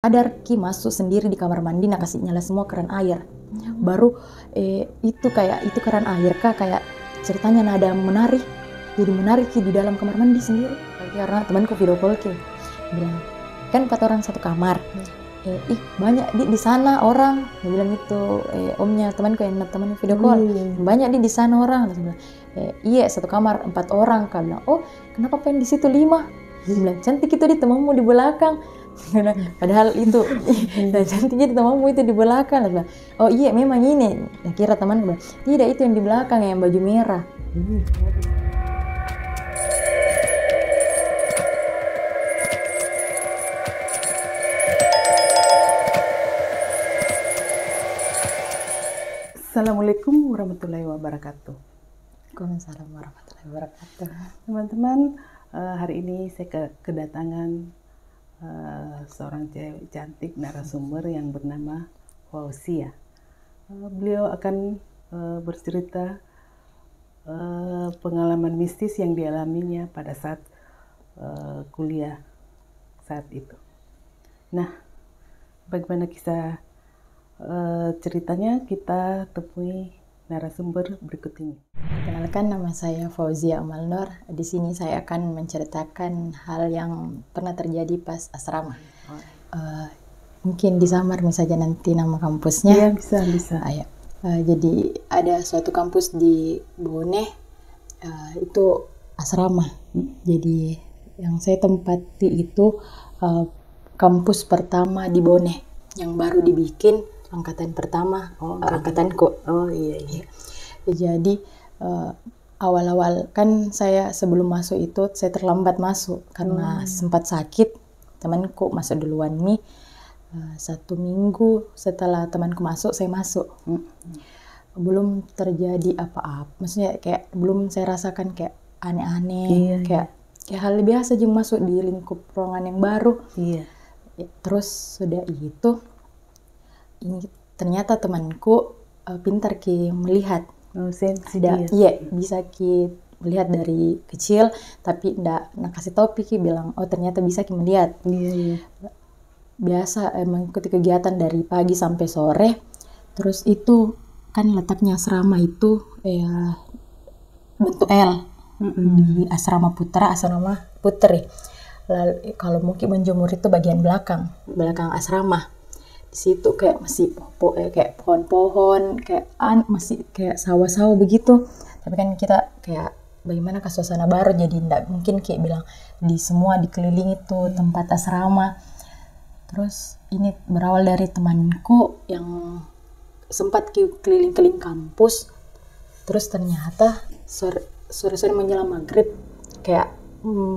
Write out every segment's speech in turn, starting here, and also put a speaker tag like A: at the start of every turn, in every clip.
A: Sadar Ki masuk sendiri di kamar mandi, nah kasih nyala semua keran air. Baru itu kayak itu keran air kah kayak ceritanya nah ada menari. Jadi menari Ki di dalam kamar mandi sendiri. Karena temanku video call Ki bilang kan 4 orang satu kamar. Ih banyak di sana orang. Dia bilang itu omnya temanku yang teman video call. Banyak di sana orang. Dia bilang, iya satu kamar 4 orang. Kak bilang, oh kenapa pengen di situ 5? Dia bilang cantik itu di temanmu di belakang. Padahal itu dan cantiknya di temanmu itu di belakang. Dia bilang, oh iya memang ini. Nah, kira teman bilang, tidak itu yang di belakang yang baju merah.
B: Assalamualaikum warahmatullahi wabarakatuh.
A: Waalaikumsalam warahmatullahi wabarakatuh.
B: Teman-teman, hari ini saya kedatangan seorang cewek cantik narasumber yang bernama Fauzia. Beliau akan bercerita pengalaman mistis yang dialaminya pada saat kuliah saat itu. Nah, bagaimana kisah ceritanya, kita temui narasumber berikut ini.
A: Kenalkan, nama saya Fauzia Amal Nur. Di sini saya akan menceritakan hal yang pernah terjadi pas asrama. Mungkin disamar saja nanti nama kampusnya.
B: Iya, bisa.
A: Ayo. Jadi ada suatu kampus di Bone, itu asrama. Jadi yang saya tempati itu kampus pertama di Bone yang baru dibikin angkatan pertama, angkatanku.
B: Oh iya.
A: Jadi awal-awal kan saya sebelum masuk itu saya terlambat masuk karena sempat sakit. Temanku masuk duluan nih. 1 minggu setelah temanku masuk saya masuk. Belum terjadi apa-apa. Maksudnya kayak belum saya rasakan kayak aneh-aneh, kayak hal biasa aja masuk di lingkup ruangan yang baru.
B: Iya.
A: Terus sudah itu ini ternyata temanku pintar Ki melihat. Iya, bisa Ki melihat dari kecil, tapi ndak kasih tau Ki bilang, oh ternyata bisa Ki melihat.
B: Iya.
A: Biasa mengikuti kegiatan dari pagi sampai sore. Terus itu kan letaknya asrama itu bentuk L. Di asrama putra, asrama putri. Lalu kalau mungkin menjemur itu bagian belakang asrama. Di situ kayak masih kayak pohon-pohon, kayak masih kayak sawah-sawah begitu. Tapi kan kita kayak bagaimana ke suasana baru, jadi ndak mungkin kayak bilang di semua dikelilingi itu tempat asrama. Terus ini berawal dari temanku yang sempat keliling-keliling kampus. Terus ternyata sore-sore menjelang maghrib kayak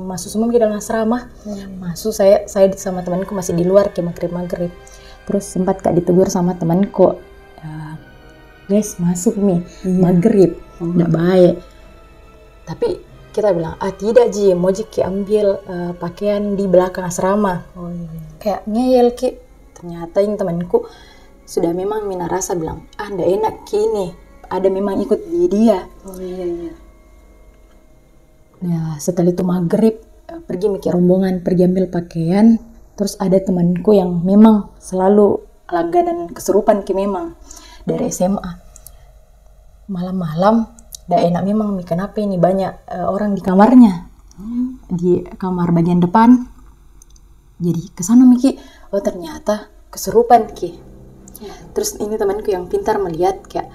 A: masuk semua ke dalam asrama. Masuk saya sama temanku masih di luar kayak maghrib. Terus sempat Kak ditegur sama temanku, guys masuk nih maghrib, nggak baik. Tapi kita bilang, tidak Ji, mau Ki ambil pakaian di belakang asrama. Kayak ngeyel Ki. Ternyata yang temanku sudah memang mina rasa bilang, nggak enak Ki ini, ada memang ikut dia. Nah setelah itu maghrib, pergi mikir rombongan, pergi ambil pakaian. Terus ada temanku yang memang selalu langganan kesurupan Ki memang dari SMA. Malam-malam udah enak memang kenapa ini banyak orang di kamarnya. Di kamar bagian depan. Jadi kesana Miki, oh ternyata kesurupan Ki. Terus ini temanku yang pintar melihat kayak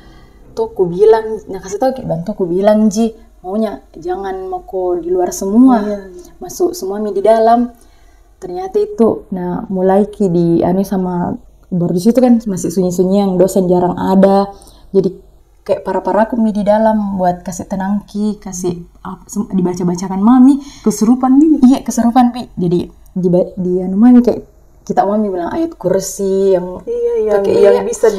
A: tuh aku bilang, nah kasih tau kayak bantu aku bilang Ji, maunya jangan mau di luar semua. Masuk semua di dalam. Ternyata itu, nah mulai Ki di sama baru di situ kan masih sunyi-sunyi yang dosen jarang ada. Jadi kayak para-para aku di dalam buat kasih tenang Ki, kasih dibaca-bacakan mami kesurupan nih. Iya kesurupan Pi. Jadi di mami kayak kita mami bilang ayat kursi yang yang bisa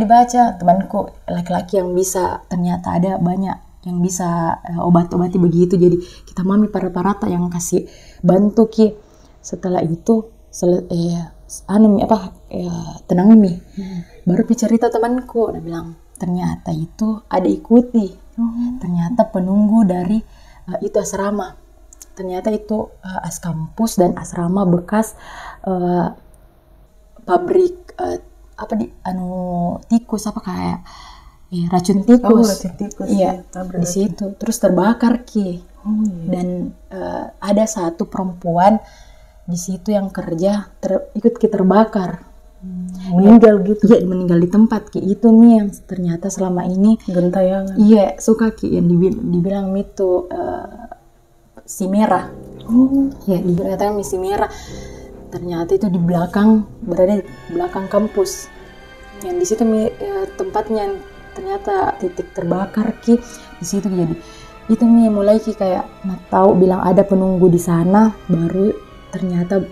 A: dibaca. Temanku laki-laki yang bisa, ternyata ada banyak yang bisa obat-obati begitu. Jadi kita mami para-parata yang kasih bantu Ki. Setelah itu tenang Mi. Baru cerita temanku, dia bilang ternyata itu ada ikuti. Ternyata penunggu dari itu asrama. Ternyata itu as kampus dan asrama bekas pabrik apa di tikus apa kayak racun tikus.
B: Racun tikus.
A: Iya, di situ. Terus terbakar Ki. Dan ada satu perempuan di situ yang kerja ikut Ki terbakar.
B: Meninggal gitu.
A: Iya, meninggal di tempat Ki. Itu Mi yang ternyata selama ini
B: Gentayangan.
A: iya suka Ki yang dibilang Mi itu si merah. Ya dikatakan Mi si merah. Ternyata itu di belakang, berada di belakang kampus. Yang di situ Mi tempatnya ternyata titik terbakar Ki. Di situ jadi itu Mi mulai Ki kayak tahu bilang ada penunggu di sana, baru ternyata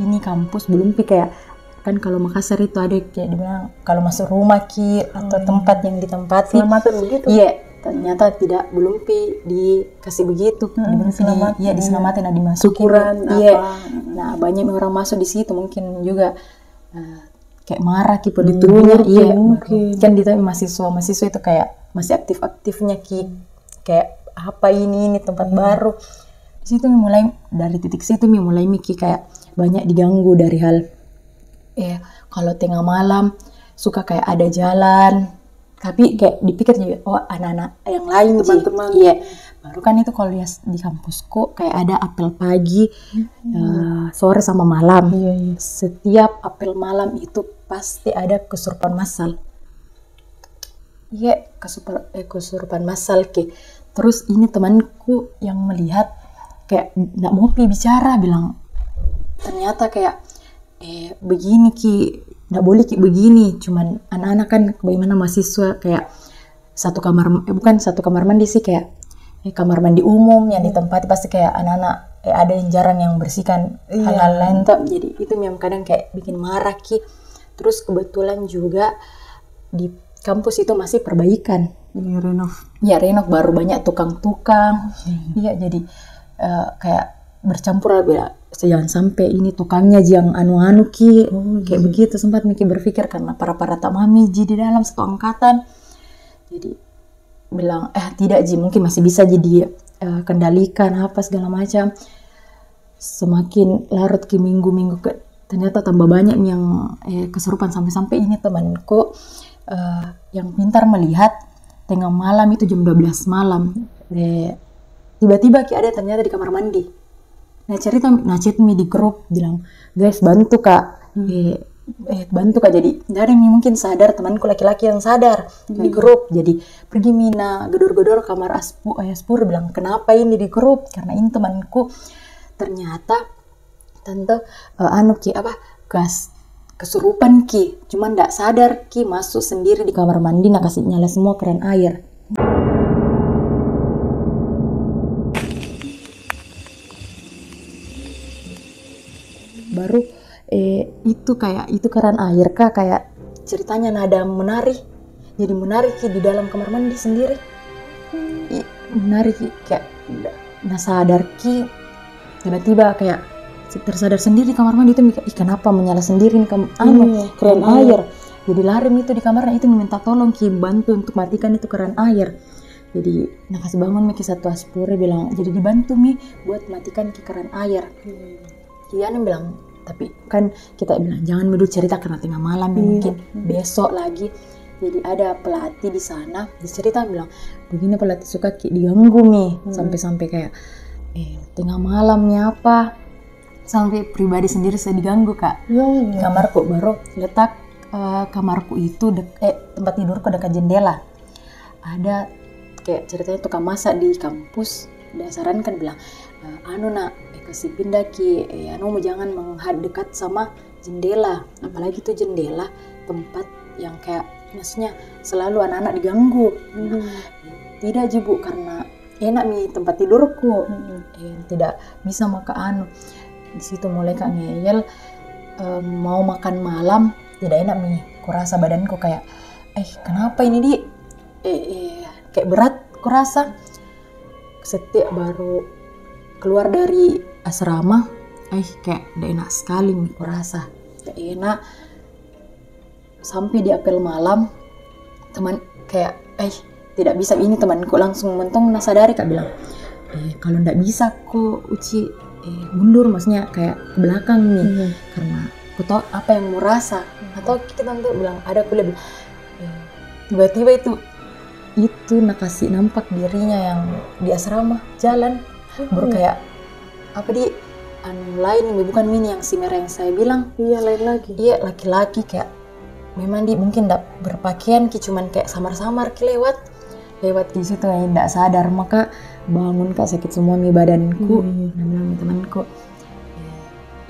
A: ini kampus belum Pi kayak kan kalau Makassar itu ada kayak dibilang kalau masuk rumah Ki atau tempat yang ditempati
B: Selamatan begitu.
A: iya ternyata tidak belum Pi dikasih begitu diselamatin dimasukin
B: syukuran
A: iya
B: apa.
A: nah banyak orang masuk di situ mungkin juga kayak marah Ki diturunya iya
B: mungkin.
A: kan di mahasiswa itu kayak masih aktifnya Ki kayak apa ini tempat baru di situ mulai dari titik situ mulai Ki kayak banyak diganggu dari hal kalau tengah malam suka kayak ada jalan tapi kayak dipikir juga anak-anak yang lain
B: teman-teman
A: iya baru kan itu kalau di kampusku kayak ada apel pagi sore sama malam setiap apel malam itu pasti ada kesurupan massal kesurupan massal Ki. Terus ini temanku yang melihat kayak nggak mau bicara bilang ternyata kayak begini Ki, nggak boleh Ki begini, cuman anak-anak kan bagaimana mahasiswa kayak bukan satu kamar mandi sih kayak kamar mandi umum yang ditempati pasti kayak anak-anak ada yang jarang yang bersihkan hal-hal lain tuh, jadi itu memang kadang kayak bikin marah Ki. Terus kebetulan juga di kampus itu masih perbaikan, renov baru banyak tukang-tukang, iya jadi kayak bercampur lah jangan sampai ini tukangnya yang anu Ki kayak begitu sempat Miki berpikir karena para tamami di dalam satu angkatan jadi bilang tidak mungkin masih bisa jadi kendalikan apa segala macam. Semakin larut Ki minggu ternyata tambah banyak yang kesurupan sampai ini temanku yang pintar melihat tengah malam itu jam 12 malam tiba-tiba Ki ada ternyata di kamar mandi. Chat mi di grup bilang guys bantu Kak bantu Kak, jadi dari mungkin sadar temanku laki-laki yang sadar di grup, jadi pergi Mina gedor-gedor kamar Aspur bilang kenapa ini di grup karena ini temanku ternyata tante Ki gas kesurupan Ki, cuman nggak sadar Ki masuk sendiri di kamar mandi kasih nyala semua keran air. Baru itu keran air Kak kayak ceritanya nada menari, jadi menari Ki di dalam kamar mandi sendiri menari Ki kayak nggak sadar Ki tiba-tiba kayak tersadar sendiri di kamar mandi itu kenapa menyala sendiri nih keran air, jadi lari itu di kamarnya itu meminta tolong Ki bantu untuk matikan itu keran air. Jadi kasih bangun Ki satu Aspure bilang jadi dibantu buat matikan Ki keran air. Kian bilang tapi kan kita bilang jangan dulu cerita karena tengah malam mungkin besok lagi. Jadi ada pelatih di sana dicerita bilang begini pelatih suka diganggu sampai kayak tengah malamnya apa sampai pribadi sendiri saya diganggu Kak. Kamarku baru letak kamarku itu tempat tidurku dekat jendela. Ada kayak ceritanya tukang masak di kampus dasaran kan bilang kasih pindah Ki mau jangan menghadap sama jendela, apalagi tuh jendela tempat yang kayak maksudnya selalu anak-anak diganggu. Tidak Bu karena enak tempat tidurku tidak bisa makan di situ mulai Kak ngeyel mau makan malam tidak enak kurasa badanku kayak kenapa ini kayak berat kurasa. Setiap baru keluar dari asrama kayak udah enak sekali kurasa udah enak. Sampai di apel malam teman kayak tidak bisa ini temanku langsung mentong sadari Kak bilang kalau ndak bisa kok Uci mundur maksudnya kayak ke belakang karena ku tahu apa yang mau rasa. Atau kita nanti bilang ada kuliah bilang, tiba-tiba itu nak kasih nampak dirinya yang di asrama jalan baru kayak apa di lain bukan Mini yang si merah yang saya bilang.
B: Iya, lain lagi.
A: Iya, laki-laki kayak memang di mungkin ndak berpakaian ki cuman kayak samar-samar ki lewat di situ ya ndak sadar, maka bangun kak sakit semua mi badanku. Dan bilang temanku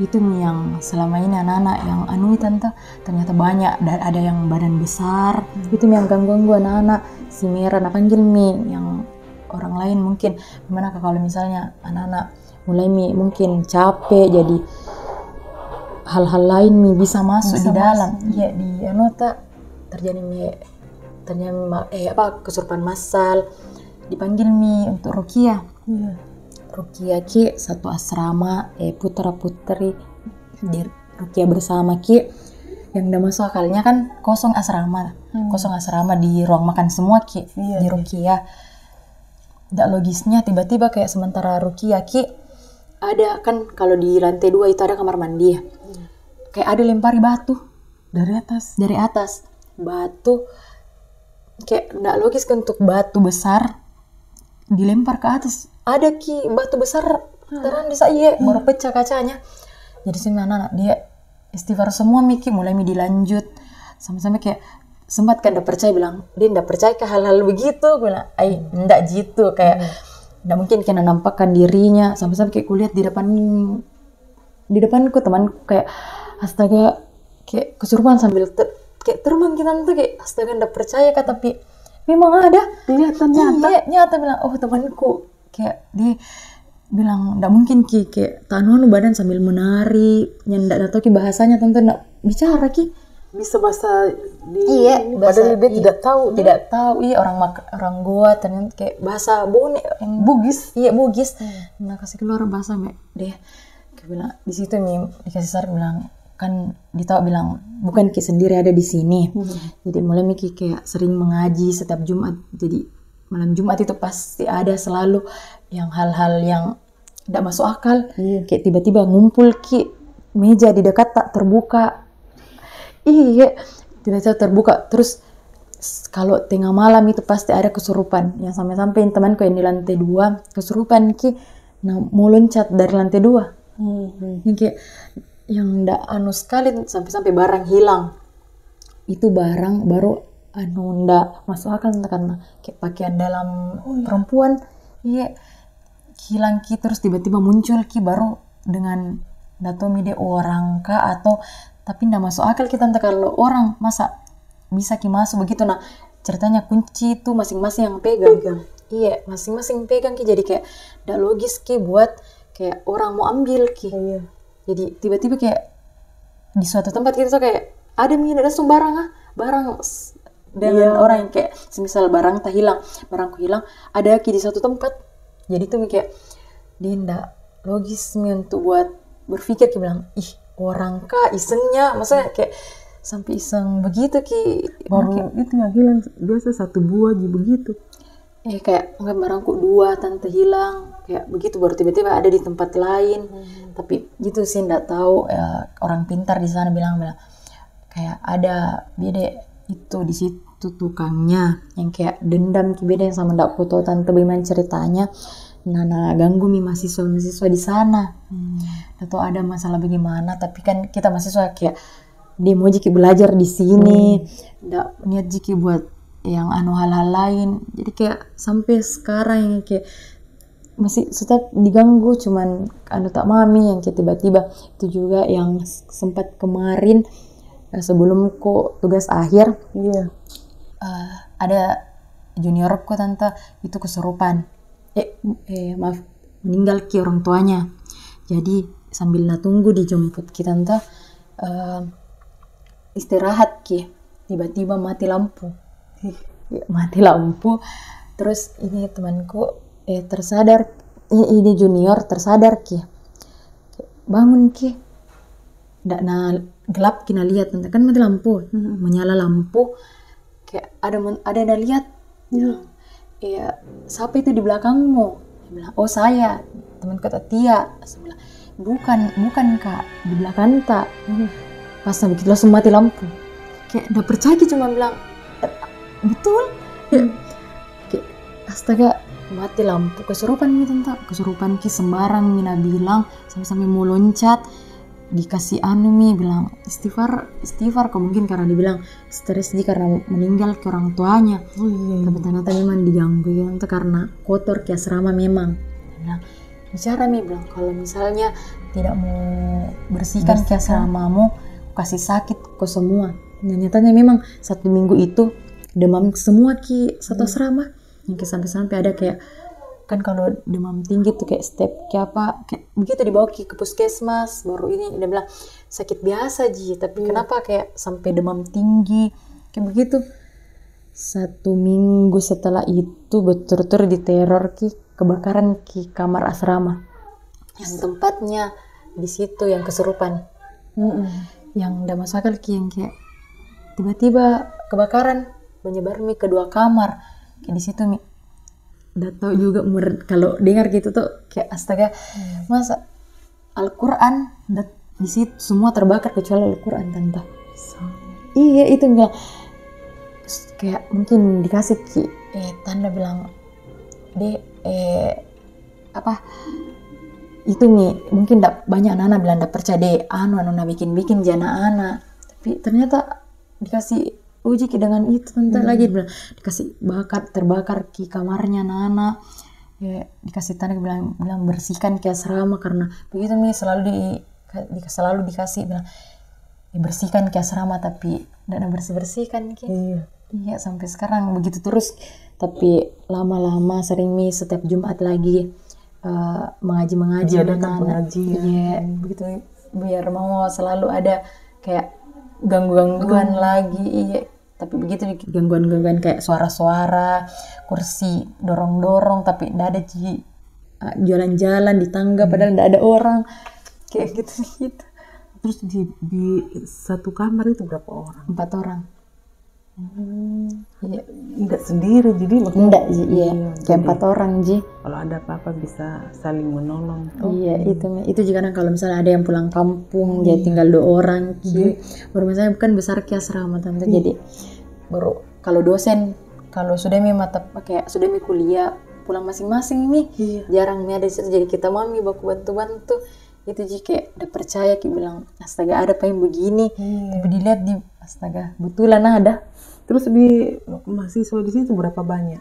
A: itu mi yang selama ini anak-anak yang anu tante ternyata banyak dan ada yang badan besar. Itu mi yang ganggu anak-anak si merah nak panggil mi yang orang lain mungkin gimana kak kalau misalnya anak-anak mulai mi mungkin capek jadi hal-hal lain mi bisa masuk di dalam. Iya di anu tak terjadi kesurupan massal, dipanggil mi untuk ruqyah. Ruqyah ki satu asrama putra putri di ruqyah bersama ki yang udah masuk akalnya kan kosong asrama di ruang makan semua ki di ruqyah. Ndak logisnya tiba-tiba kayak sementara ruqyah ki ada kan kalau di lantai 2 itu ada kamar mandi ya. Kayak ada lempari batu dari atas batu kayak ndak logis kan untuk batu besar dilempar ke atas. Ada ki batu besar terang di saya baru pecah kacanya. Jadi si anak dia istighfar semua Miki mulai dilanjut sampai kayak sempat kan ndak percaya bilang dia ndak percaya ke hal-hal begitu. Gue bilang ndak gitu kayak ndak mungkin kena nampakkan dirinya sampai kayak kulihat di depanku temanku kayak astaga kayak kesurupan sambil kayak terbang kita tuh kayak astaga ndak percaya kak tapi memang ada kelihatan nyata bilang oh temanku kayak dia bilang ndak mungkin ki kayak tanuan badan sambil menari ndak tahu ki bahasanya tante ndak bicara ki
B: bisa bahasa di
A: padahal
B: dia tidak tahu
A: orang Goa ternyata kayak bahasa Bone yang Bugis nah kasih keluar bahasa mbak dia kayak bilang di situ nih dikasih saran bilang kan ditahu bilang bukan ki sendiri ada di sini. Jadi mulai Miki kayak sering mengaji setiap Jumat. Jadi malam Jumat itu pasti ada selalu yang hal-hal yang tidak masuk akal. Kayak tiba-tiba ngumpul ki meja di dekat tak terbuka. Tiba-tiba terbuka. Terus kalau tengah malam itu pasti ada kesurupan. Yang sampai temanku yang di lantai 2 kesurupan ki mau loncat dari lantai 2. Yang kayak yang ndak anu sekali sampai barang hilang. Itu barang baru anu ndak masuk akal karena kayak pakaian dalam perempuan hilang ki terus tiba-tiba muncul ki baru dengan ndak tahu dia orang kah atau tapi ndak masuk akal kita kalau orang masa bisa ki masuk begitu. Nah ceritanya kunci itu masing-masing yang pegang. Masing-masing pegang ki jadi kayak ndak logis ki buat kayak orang mau ambil ki. Jadi tiba-tiba kayak di suatu tempat kita tuh kayak ada langsung barang dengan orang yang kayak semisal barangku hilang ada ki di suatu tempat. Jadi tuh kayak dia ndak logis untuk buat berpikir ki bilang orang kah isengnya maksudnya kayak sampai iseng begitu ki
B: baru itu yang hilang biasa 1 buah begitu.
A: Kayak enggak barangku 2 tante hilang kayak begitu baru tiba-tiba ada di tempat lain. Tapi gitu sih ndak tahu orang pintar di sana bilang kayak ada beda itu di situ tukangnya yang kayak dendam ki beda yang sama ndak foto tante bagaimana ceritanya. Nana ganggu mahasiswa di sana. Atau ada masalah bagaimana tapi kan kita mahasiswa kayak dia mau jiki belajar di sini ndak niat jiki buat yang hal-hal lain. Jadi kayak sampai sekarang kayak masih tetap diganggu cuman tak mami yang kayak tiba-tiba itu juga yang sempat kemarin sebelum tugas akhir ada juniorku tante itu kesurupan maaf meninggal ki orang tuanya. Jadi sambil tunggu dijemput ki tante istirahat ki tiba-tiba mati lampu terus ini temanku tersadar ini junior tersadar ki bangun ki ndak gelap kina lihat kan mati lampu menyala lampu kayak ada lihat siapa itu di belakangmu? Dia bilang oh saya temanku Tia. Saya bilang bukan kak di belakang tak Pas begitu langsung mati lampu. Kayak udah percaya gitu, cuma bilang betul. Kayak astaga, mati lampu, kesurupan nih tante, kesurupan ki sembarang. Mina bilang sampai mau loncat, dikasih mi bilang istighfar kok, mungkin karena dibilang stres karena meninggal ke orang tuanya. Tapi ternyata memang diganggu ya tante, karena kotor ke asrama memang. Bilang bicara bilang kalau misalnya tidak mau bersihkan ke asramamu, kasih sakit kok semua. Dan nyatanya memang 1 minggu itu demam semua ki satu asrama. Yang sampai ada kayak, kan kalau demam tinggi tuh kayak step kayak apa, kayak begitu dibawa ke puskesmas. Baru ini dia bilang sakit biasa ji, tapi kenapa kayak sampai demam tinggi kayak begitu. 1 minggu setelah itu betul-betul diteror ki, kebakaran ki kamar asrama yang tempatnya di situ yang kesurupan. Yang udah masuk akal ki, yang kayak tiba-tiba kebakaran menyebar ke 2 kamar kayak di situ udah tau juga kalau dengar gitu tuh kayak astaga, masa Al-Quran di situ semua terbakar kecuali Al-Quran tante. Iya itu bilang kayak mungkin dikasih ki tanda bilang apa itu mungkin banyak anak-anak bilang percaya anu bikin jana anak, tapi ternyata dikasih uji dengan itu tante. Lagi bilang dikasih terbakar ki kamarnya anak-anak ya, dikasih tanda bilang bersihkan ke asrama karena begitu selalu dikasih bilang bersihkan ke asrama, tapi tidak bersihkan ki. Iya sampai sekarang begitu terus. Tapi lama-lama sering setiap Jumat lagi mengaji anak-anak. Iya begitu, biar mau selalu ada kayak gangguan lagi. Iya, tapi begitu gangguan kayak suara-suara, kursi dorong-dorong, tapi tidak ada jalan-jalan di tangga padahal tidak ada orang kayak gitu.
B: Terus di satu kamar itu berapa orang?
A: 4 orang.
B: Iya. Enggak sendiri jadi
A: enggak ji, iya kayak 4 orang ji.
B: Kalau ada apa-apa bisa saling menolong tuh.
A: Iya itu juga kan kalau misalnya ada yang pulang kampung jadi tinggal 2 orang ki. Baru misalnya bukan besar ki asrama tante, jadi baru kalau dosen kalau sudah mata kayak sudah kuliah pulang masing-masing jarang ada di situ, jadi kita mami baku bantu-bantu itu ji kayak udah percaya ki bilang astaga ada apa yang begini. Tapi dilihat di astaga betulan ada.
B: Terus di mahasiswa di situ berapa banyak?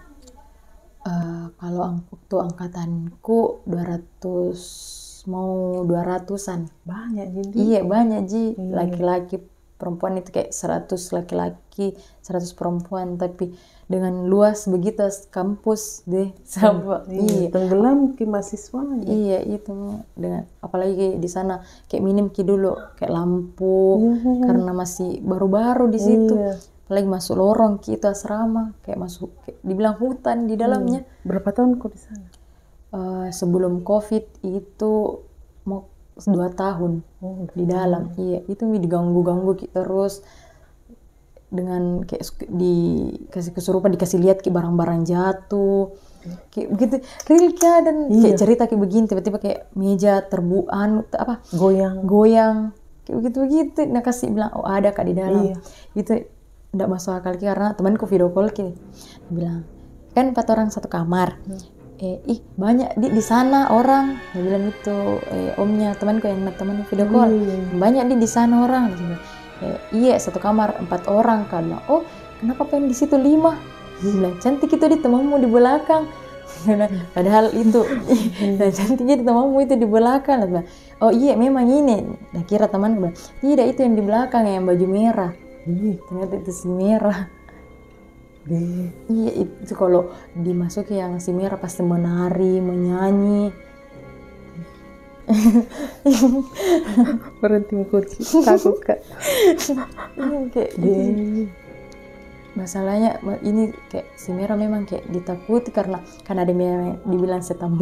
A: Kalau waktu angkatanku 200-an.
B: Banyak jadi.
A: Iya banyak ji. Laki-laki perempuan itu kayak 100 laki-laki 100 perempuan, tapi dengan luas begitu kampus deh sama. Iya
B: tenggelam ke mahasiswa.
A: Iya itu dengan apalagi di sana kayak minim ki dulu kayak lampu karena masih baru-baru di situ. Apalagi masuk lorong ki itu asrama kayak masuk kayak dibilang hutan di dalamnya.
B: Berapa tahun kok di sana?
A: Sebelum COVID itu mau 2 tahun di dalam. Iya itu diganggu ki terus dengan kayak dikasih kesurupan, dikasih lihat ki barang-barang jatuh kayak begitu real dan kayak cerita kayak begini tiba-tiba kayak meja terbuan apa goyang kayak begitu nah kasih bilang oh ada kak di dalam. Itu tidak masuk akal karena temanku video call ki bilang kan 4 orang 1 kamar. Banyak di sana orang, dia bilang itu omnya temanku yang teman video call banyak di sana orang. Iya 1 kamar 4 orang kan. Oh kenapa pengen di situ 5? Dia bilang cantik itu di temanmu di belakang. Padahal itu cantiknya di temanmu itu di belakang. Dia bilang, oh iya memang ini. Nah kira teman bilang tidak itu yang di belakang yang baju merah. Ternyata itu si merah. Iya itu kalau dimasuki yang si merah pasti menari menyanyi.
B: Berhenti mengkunci takut kak.
A: Kayak masalahnya ini kayak si merah memang kayak ditakuti karena kan ada yang dibilang setan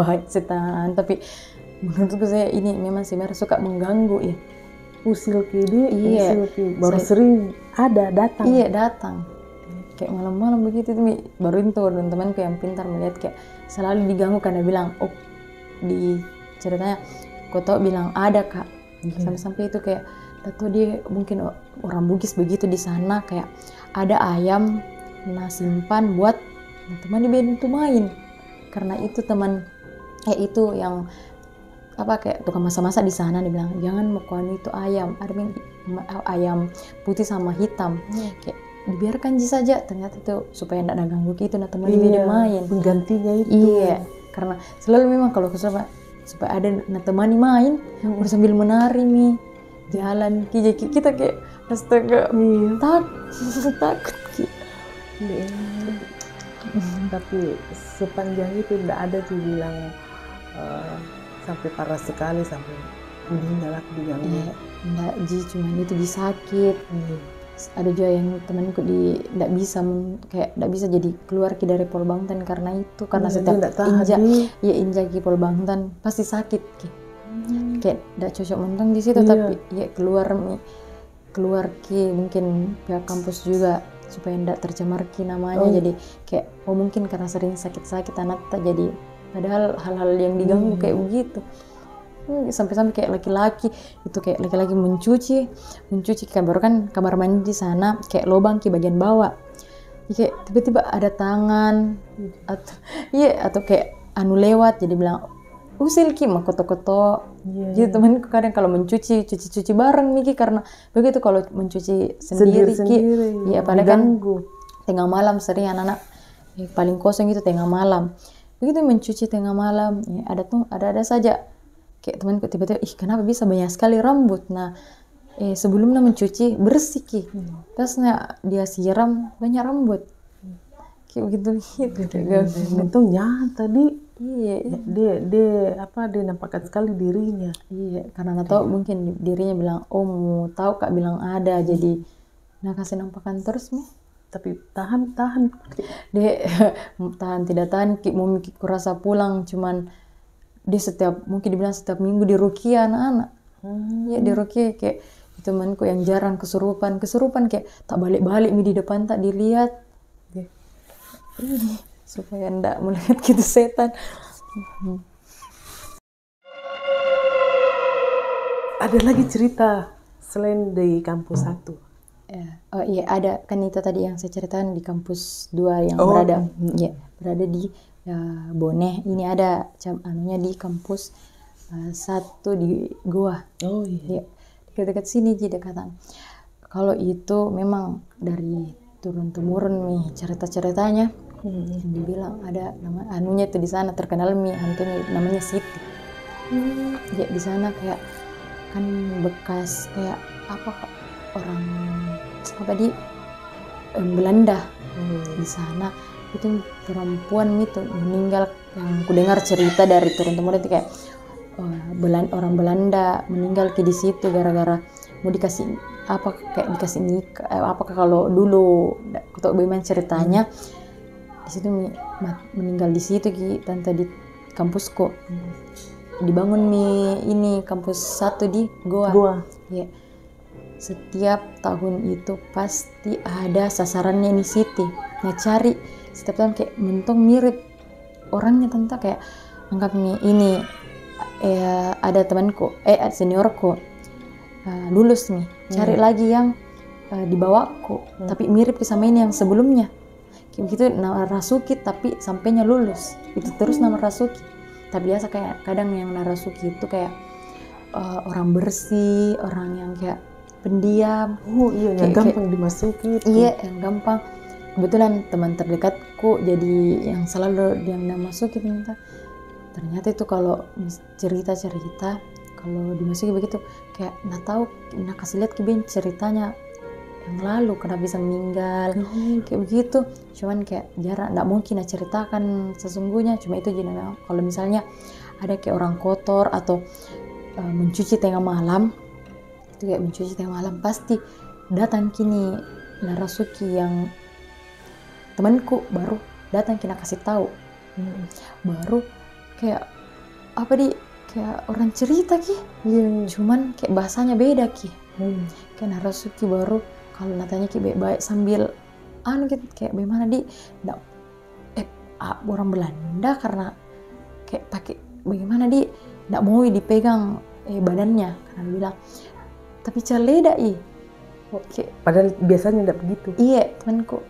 A: tapi menurutku saya ini memang si merah suka mengganggu ya.
B: Usil baru sering ada datang.
A: Iya datang kayak malam-malam begitu tuh baru itu teman-temanku yang pintar melihat kayak selalu diganggu karena bilang oh di ceritanya kau tahu bilang ada kak sampai-sampai itu kayak atau dia mungkin orang Bugis begitu di sana, kayak ada ayam nah simpan buat teman dibantu main, karena itu teman itu yang apa kayak tukang masak-masak di sana, dia bilang jangan makan itu ayam, ada ayam putih sama hitam, kayak dibiarkan saja, ternyata itu supaya tidak ada ganggu gitu, nah teman dia main
B: penggantinya itu.
A: Iya, karena selalu memang kalau supaya ada nah temani main sambil menari nih jalan kita kayak astaga takut
B: Tapi sepanjang itu tidak ada tuh bilang sampai parah sekali sampai meninggal aku diganggu.
A: Iya, enggak Ji, cuman itu disakit. Ada juga yang temanku tidak bisa jadi keluar dari Pol Bangtan karena itu, karena setiap injak Pol Bangtan pasti sakit kayak tidak cocok mentung di situ, tapi ya keluar mungkin pihak kampus juga supaya tidak tercemar namanya, jadi kayak mungkin karena sering sakit anak tak jadi, padahal hal-hal yang diganggu kayak begitu. Sampai-sampai kayak laki-laki mencuci kan, baru kan kamar mandi di sana kayak lubang bagian bawah, kayak tiba-tiba ada tangan atau kayak lewat, jadi bilang usil mah koto-koto gitu. Temanku kadang kalau mencuci bareng Miki, karena begitu kalau mencuci sendiri ya apalagi kan tengah malam, sering anak-anak paling kosong itu tengah malam, begitu mencuci tengah malam ya, ada saja kayak temanku tiba-tiba kenapa bisa banyak sekali rambut, nah sebelumnya mencuci bersih terusnya dia siram banyak rambut kayak begitu
B: untung tadi dia nampakkan sekali dirinya.
A: Karena tahu mungkin dirinya bilang mau tahu kak bilang ada, jadi kasih nampakkan terus nih,
B: tapi tahan
A: dia tahan tidak tahan mau kurasa pulang, cuman dia mungkin dibilang setiap minggu di Rukia anak-anak di Rukia, kayak temanku yang jarang kesurupan kayak tak balik-balik di depan tak dilihat supaya ndak melihat gitu setan.
B: Ada lagi cerita selain di kampus 1?
A: Oh iya, ada kan itu tadi yang saya ceritakan di kampus 2 yang berada di Boneh. Ini ada di kampus 1 di Goa. Oh iya. Dekat-dekat sini dekatan. Kalau itu memang dari turun-temurun nih cerita-ceritanya. Yang dibilang ada nama itu di sana terkenal hantunya namanya Siti. Di sana kayak kan bekas kayak orang di Belanda di sana, itu perempuan itu meninggal, yang ku dengar cerita dari turun-temurun itu kayak orang Belanda meninggal di situ gara-gara mau dikasih dikasih nikah, apakah kalau dulu atau bagaimana ceritanya di situ meninggal di situ tante di kampusku. Dibangun ini kampus 1 di Goa. Ya. Setiap tahun itu pasti ada sasarannya ini Siti. Nah cari setiap tahun kayak mentung mirip orangnya tante, kayak anggap ini ada temanku seniorku lulus cari lagi yang di bawahku tapi mirip sama ini yang sebelumnya. Kayak begitu Narasuki, tapi sampainya lulus itu terus nama Rasuki. Tak biasa kayak kadang yang Narasuki itu kayak orang bersih, orang yang kayak pendiam.
B: Yang gampang dimasuki.
A: Yang gampang. Kebetulan teman terdekatku jadi yang selalu yang masuki ternyata itu kalau cerita kalau dimasuki begitu kayak tahu kasih lihat ceritanya yang lalu kenapa bisa meninggal kayak begitu, cuman kayak jarang, nggak mungkin ceritakan sesungguhnya, cuma itu jadi kalau misalnya ada kayak orang kotor atau mencuci tengah malam itu kayak mencuci tengah malam pasti datang kini Narasuki yang temanku baru datang kini kasih tahu baru kayak kayak orang cerita cuman kayak bahasanya beda kayak Narasuki baru kalau natanya baik-baik sambil kayak bagaimana orang Belanda karena kayak pakai bagaimana nggak mau dipegang badannya, karena dia bilang tapi caleda kayak
B: Padahal biasanya tidak begitu.
A: iya temanku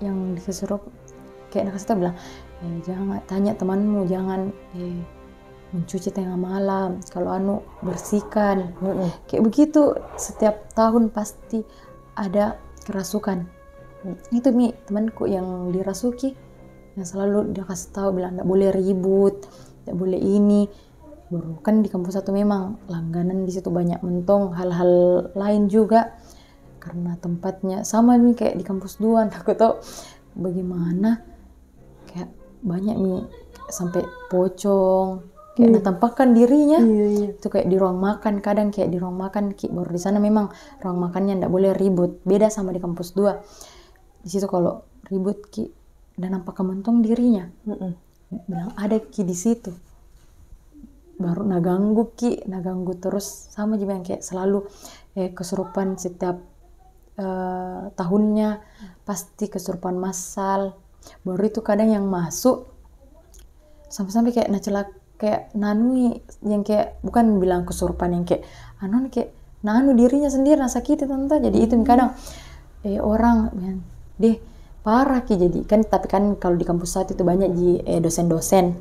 A: yang disuruh kayak nak kasih tau bilang jangan tanya temanmu, jangan mencuci tengah malam, kalau anu bersihkan. Kayak begitu setiap tahun pasti ada kerasukan. Itu temanku yang dirasuki, yang selalu dia kasih tahu bilang tidak boleh ribut, tidak boleh ini. Baru kan di kampus 1 memang langganan, di situ banyak mentong hal-hal lain juga karena tempatnya sama kayak di kampus 2. Aku tahu bagaimana kayak banyak sampai pocong kayak tampakkan dirinya. Itu kayak di ruang makan, kadang kayak di ruang makan baru di sana memang ruang makannya ndak boleh ribut, beda sama di kampus 2. Di situ kalau ribut dan nampak kementong dirinya, bilang ada di situ. Baru naganggu terus sama juga yang kayak selalu kesurupan setiap tahunnya pasti kesurupan massal. Baru itu kadang yang masuk sampai-sampai kayak nacelak kayak nanui yang kayak bukan bilang kesurupan yang kayak kayak nanu dirinya sendiri sakit tante. Jadi itu kadang orang deh parah jadi kan. Tapi kan kalau di kampus 1 itu banyak dosen-dosen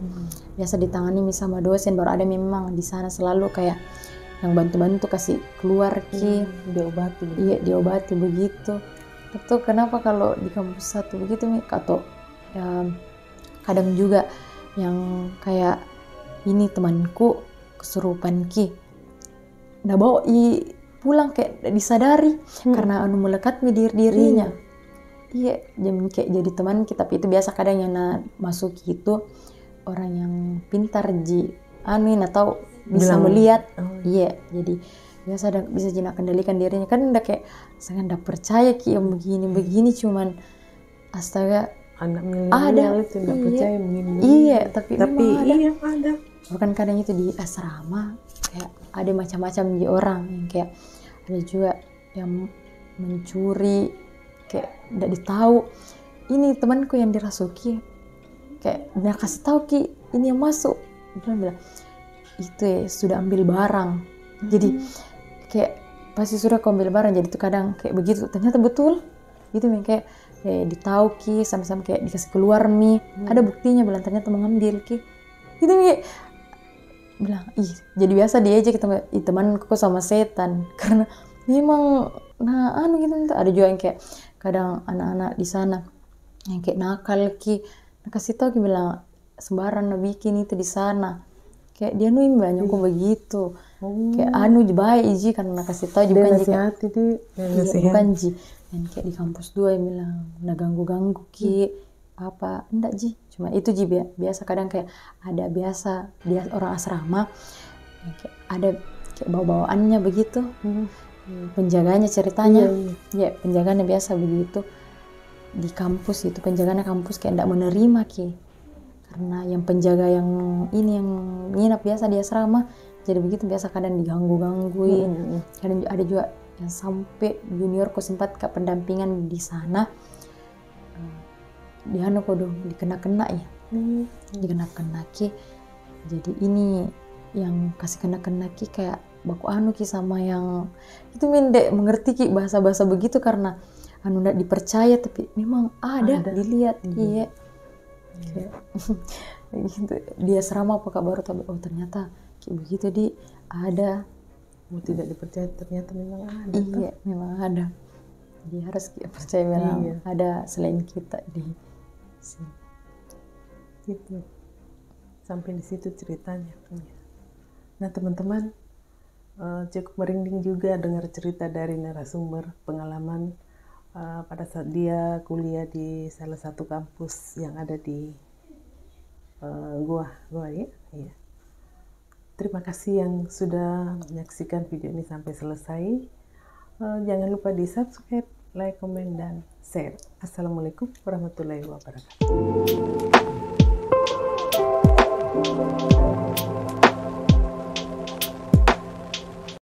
A: biasa ditangani sama dosen, baru ada memang di sana selalu kayak yang bantu-bantu kasih keluar
B: diobati.
A: Iya diobati begitu. Itu kenapa kalau di kampus 1 begitu atau kadang juga yang kayak ini temanku kesurupan nah bawa pulang kayak disadari karena anu melekat dirinya. Iya kayak jadi teman kita, tapi itu biasa kadang yang masuk itu orang yang pintar atau bisa melihat. Iya jadi biasa bisa jinak kendalikan dirinya kan. Udah kayak sangat ndak percaya yang begini cuman astaga
B: anak milenial itu nggak percaya begini.
A: Iya tapi
B: iya ada.
A: Bukan kadang itu di asrama kayak ada macam-macam di orang yang kayak ada juga yang mencuri kayak ndak ditahu. Ini temanku yang dirasuki kayak dia kasih tahu ini yang masuk, dia bilang itu sudah ambil barang. Jadi kayak pasti sudah kau ambil barang. Jadi itu kadang kayak begitu ternyata betul itu kayak ditahu sampai-sampai kayak dikasih keluar ada buktinya bilang ternyata mengambil itu bilang jadi biasa diajak temanku sama setan karena memang gitu. Ada juga yang kayak kadang anak-anak di sana yang kayak nakal kasih tahu bilang sembarang bikin itu di sana kayak dia banyak begitu. Kayak baik karena kasih tahu juga
B: nasihati
A: bukan yang kayak di kampus 2 yang bilang ganggu apa enggak cuma itu biasa kadang kayak ada biasa dia orang asrama kayak ada kayak bawa-bawaannya begitu. Penjaganya ceritanya penjaganya biasa begitu di kampus itu. Penjaganya kampus kayak enggak menerima karena yang penjaga yang ini yang nginap biasa di asrama, jadi begitu biasa kadang digangguin. Kadang ada juga yang sampai juniorku sempat ke pendampingan di sana dikena-kena dikena-kena jadi ini yang kasih kena-kena kayak baku sama yang itu mendek mengerti bahasa-bahasa begitu karena ndak dipercaya tapi memang ada. Dilihat iya gitu. Dia asrama apa baru tahu ternyata kayak begitu ada.
B: Tidak dipercaya ternyata memang ada.
A: Iya memang ada. Dia harus percaya memang ada selain kita di sini.
B: Gitu. Sampai di situ ceritanya. Nah teman-teman, cukup merinding juga dengar cerita dari narasumber pengalaman pada saat dia kuliah di salah satu kampus yang ada di Goa ya. Iya. Terima kasih yang sudah menyaksikan video ini sampai selesai. Jangan lupa di subscribe, like, komen, dan share. Assalamualaikum warahmatullahi wabarakatuh.